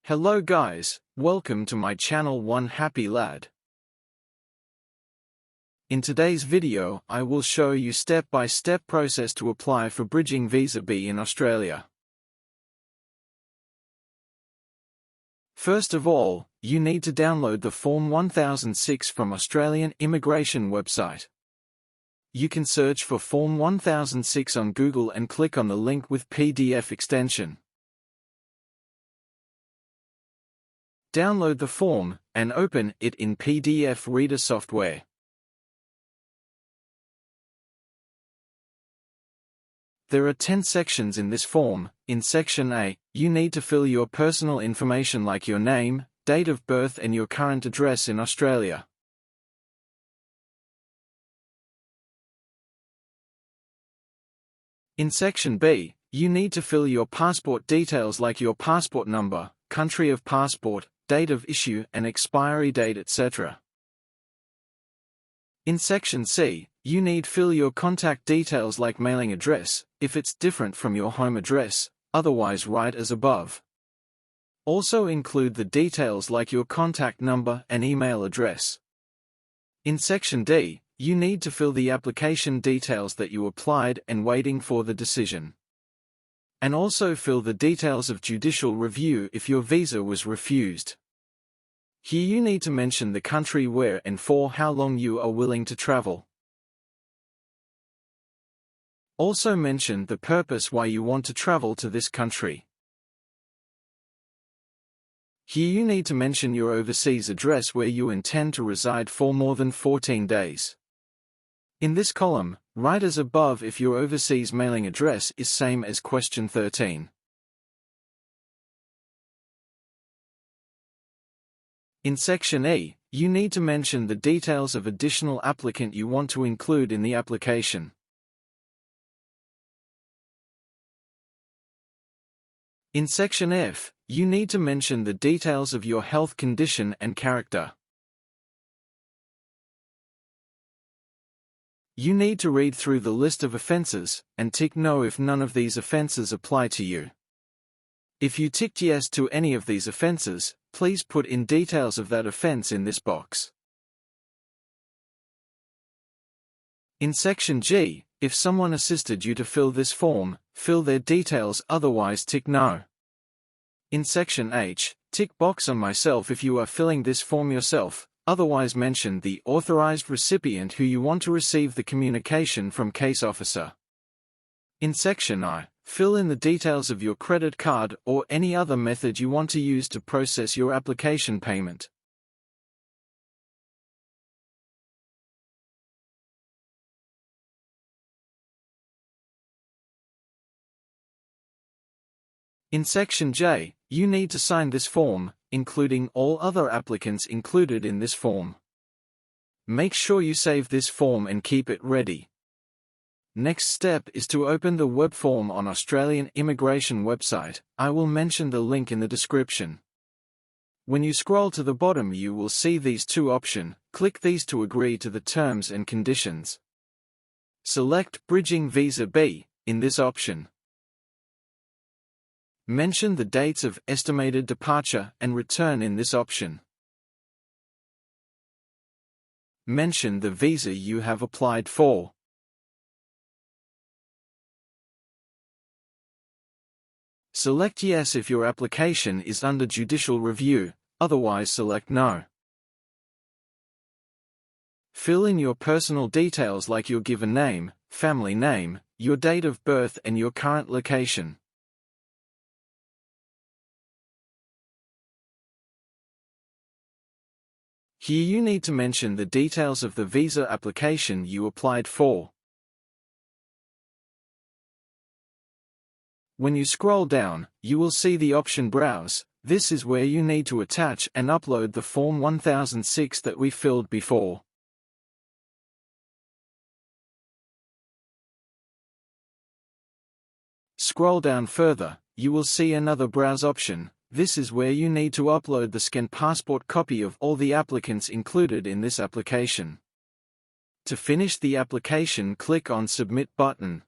Hello guys, welcome to my channel One Happy Lad. In today's video, I will show you step-by-step process to apply for Bridging Visa B in Australia. First of all, you need to download the Form 1006 from Australian immigration website. You can search for Form 1006 on Google and click on the link with PDF extension. Download the form, and open it in PDF Reader software. There are 10 sections in this form. In Section A, you need to fill your personal information like your name, date of birth and your current address in Australia. In Section B, you need to fill your passport details like your passport number, country of passport, date of issue and expiry date, etc. In Section C, you need to fill your contact details like mailing address, if it's different from your home address, otherwise write as above. Also include the details like your contact number and email address. In Section D, you need to fill the application details that you applied and waiting for the decision. And also fill the details of judicial review if your visa was refused. Here you need to mention the country where and for how long you are willing to travel. Also mention the purpose why you want to travel to this country. Here you need to mention your overseas address where you intend to reside for more than 14 days. In this column, write as above if your overseas mailing address is same as question 13. In Section E, you need to mention the details of additional applicant you want to include in the application. In Section F, you need to mention the details of your health condition and character. You need to read through the list of offences, and tick no if none of these offences apply to you. If you ticked yes to any of these offences, please put in details of that offence in this box. In Section G, if someone assisted you to fill this form, fill their details, otherwise tick no. In Section H, tick box on myself if you are filling this form yourself, otherwise mention the authorized recipient who you want to receive the communication from case officer. In Section I, fill in the details of your credit card or any other method you want to use to process your application payment. In Section J, you need to sign this form, including all other applicants included in this form. Make sure you save this form and keep it ready. Next step is to open the web form on Australian immigration website. I will mention the link in the description. When you scroll to the bottom you will see these two options. Click these to agree to the terms and conditions. Select Bridging Visa B in this option. Mention the dates of estimated departure and return in this option. Mention the visa you have applied for. Select yes if your application is under judicial review, otherwise select no. Fill in your personal details like your given name, family name, your date of birth and your current location. Here you need to mention the details of the visa application you applied for. When you scroll down, you will see the option Browse. This is where you need to attach and upload the Form 1006 that we filled before. Scroll down further, you will see another Browse option. This is where you need to upload the scanned passport copy of all the applicants included in this application. To finish the application, click on Submit button.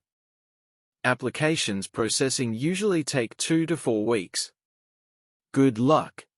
Applications processing usually take 2 to 4 weeks. Good luck.